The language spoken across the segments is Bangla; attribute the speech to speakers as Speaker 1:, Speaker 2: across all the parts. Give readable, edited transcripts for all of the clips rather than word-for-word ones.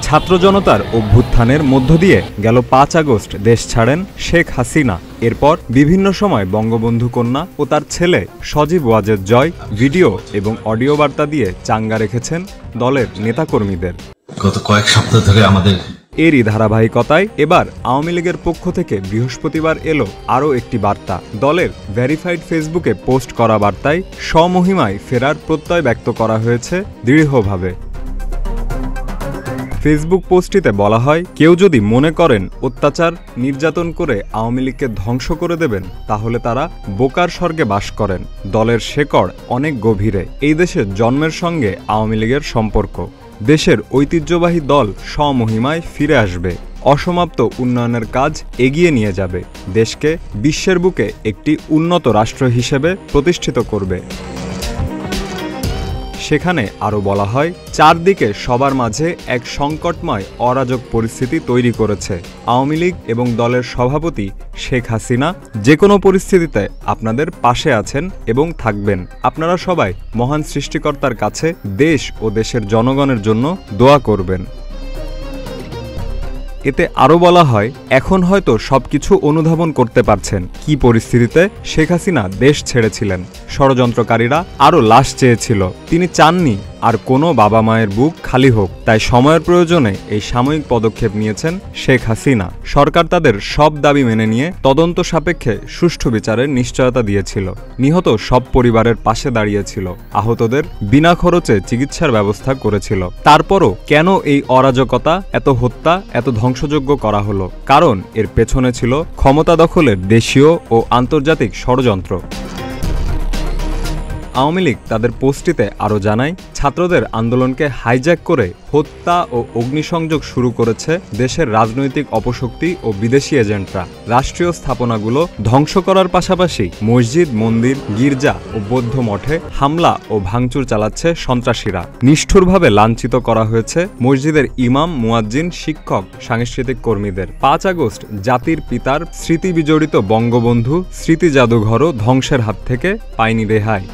Speaker 1: ছাত্র জনতার অভ্যুত্থানের মধ্য দিয়ে গেল ৫ আগস্ট দেশ ছাড়েন শেখ হাসিনা। এরপর বিভিন্ন সময় বঙ্গবন্ধু কন্যা ও তার ছেলে সজীব ওয়াজেদ জয় ভিডিও এবং অডিও বার্তা দিয়ে চাঙ্গা রেখেছেন দলের নেতাকর্মীদের।
Speaker 2: গত কয়েক সপ্তাহ ধরে আমাদের
Speaker 1: এরই ধারাবাহিকতায় এবার আওয়ামী লীগের পক্ষ থেকে বৃহস্পতিবার এলো আরও একটি বার্তা। দলের ভেরিফাইড ফেসবুকে পোস্ট করা বার্তায় স্বমহিমায় ফেরার প্রত্যয় ব্যক্ত করা হয়েছে দৃঢ়ভাবে। ফেসবুক পোস্টটিতে বলা হয়, কেউ যদি মনে করেন অত্যাচার নির্যাতন করে আওয়ামী লীগকে ধ্বংস করে দেবেন, তাহলে তারা বোকার স্বর্গে বাস করেন। দলের শেকড় অনেক গভীরে। এই দেশের জন্মের সঙ্গে আওয়ামী লীগের সম্পর্ক। দেশের ঐতিহ্যবাহী দল স্বমহিমায় ফিরে আসবে, অসমাপ্ত উন্নয়নের কাজ এগিয়ে নিয়ে যাবে, দেশকে বিশ্বের বুকে একটি উন্নত রাষ্ট্র হিসেবে প্রতিষ্ঠিত করবে। সেখানে আরও বলা হয়, চারদিকে সবার মাঝে এক সংকটময় অরাজক পরিস্থিতি তৈরি করেছে আওয়ামী লীগ এবং দলের সভাপতি শেখ হাসিনা যে কোনো পরিস্থিতিতে আপনাদের পাশে আছেন এবং থাকবেন। আপনারা সবাই মহান সৃষ্টিকর্তার কাছে দেশ ও দেশের জনগণের জন্য দোয়া করবেন। এতে আরও বলা হয়, এখন হয়তো সবকিছু অনুধাবন করতে পারছেন কি পরিস্থিতিতে শেখ হাসিনা দেশ ছেড়েছিলেন। ষড়যন্ত্রকারীরা আরও লাশ চেয়েছিল। তিনি চাননি আর কোনো বাবা মায়ের বুক খালি হোক। তাই সময়ের প্রয়োজনে এই সাময়িক পদক্ষেপ নিয়েছেন শেখ হাসিনা। সরকার তাদের সব দাবি মেনে নিয়ে তদন্ত সাপেক্ষে সুষ্ঠু বিচারের নিশ্চয়তা দিয়েছিল। নিহত সব পরিবারের পাশে দাঁড়িয়েছিল। আহতদের বিনা খরচে চিকিৎসার ব্যবস্থা করেছিল। তারপরও কেন এই অরাজকতা, এত হত্যা, এত ধ্বংসযজ্ঞ করা হলো? কারণ এর পেছনে ছিল ক্ষমতা দখলের দেশীয় ও আন্তর্জাতিক ষড়যন্ত্র। আওয়ামী লীগ তাদের পোস্টটিতে আরও জানায়, ছাত্রদের আন্দোলনকে হাইজ্যাক করে হত্যা ও অগ্নিসংযোগ শুরু করেছে দেশের রাজনৈতিক অপশক্তি ও বিদেশি এজেন্টরা। রাষ্ট্রীয় স্থাপনাগুলো ধ্বংস করার পাশাপাশি মসজিদ, মন্দির, গির্জা ও বৌদ্ধ মঠে হামলা ও ভাঙচুর চালাচ্ছে সন্ত্রাসীরা। নিষ্ঠুরভাবে লাঞ্ছিত করা হয়েছে মসজিদের ইমাম, মুয়াজ্জিন, শিক্ষক, সাংস্কৃতিক কর্মীদের। ৫ আগস্ট জাতির পিতার স্মৃতি বিজড়িত বঙ্গবন্ধু স্মৃতি জাদুঘরও ধ্বংসের হাত থেকে পায়নি রেহাই।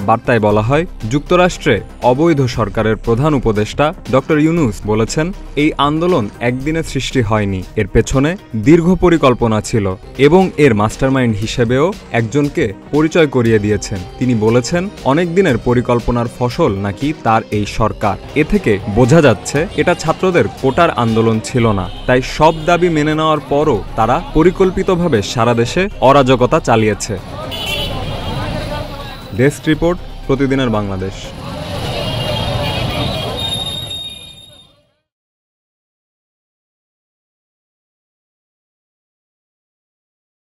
Speaker 1: বার্তায় বলা হয়, যুক্তরাষ্ট্রে অবৈধ সরকারের প্রধান উপদেষ্টা ডক্টর ইউনুস বলেছেন, এই আন্দোলন একদিনে সৃষ্টি হয়নি, এর পেছনে দীর্ঘ পরিকল্পনা ছিল এবং এর মাস্টারমাইন্ড হিসেবেও একজনকে পরিচয় করিয়ে দিয়েছেন। তিনি বলেছেন, অনেক দিনের পরিকল্পনার ফসল নাকি তার এই সরকার। এ থেকে বোঝা যাচ্ছে এটা ছাত্রদের কোটার আন্দোলন ছিল না। তাই সব দাবি মেনে নেওয়ার পরও তারা পরিকল্পিতভাবে সারা দেশে অরাজকতা চালিয়েছে। ডেস্ক রিপোর্ট, প্রতিদিনের বাংলাদেশ।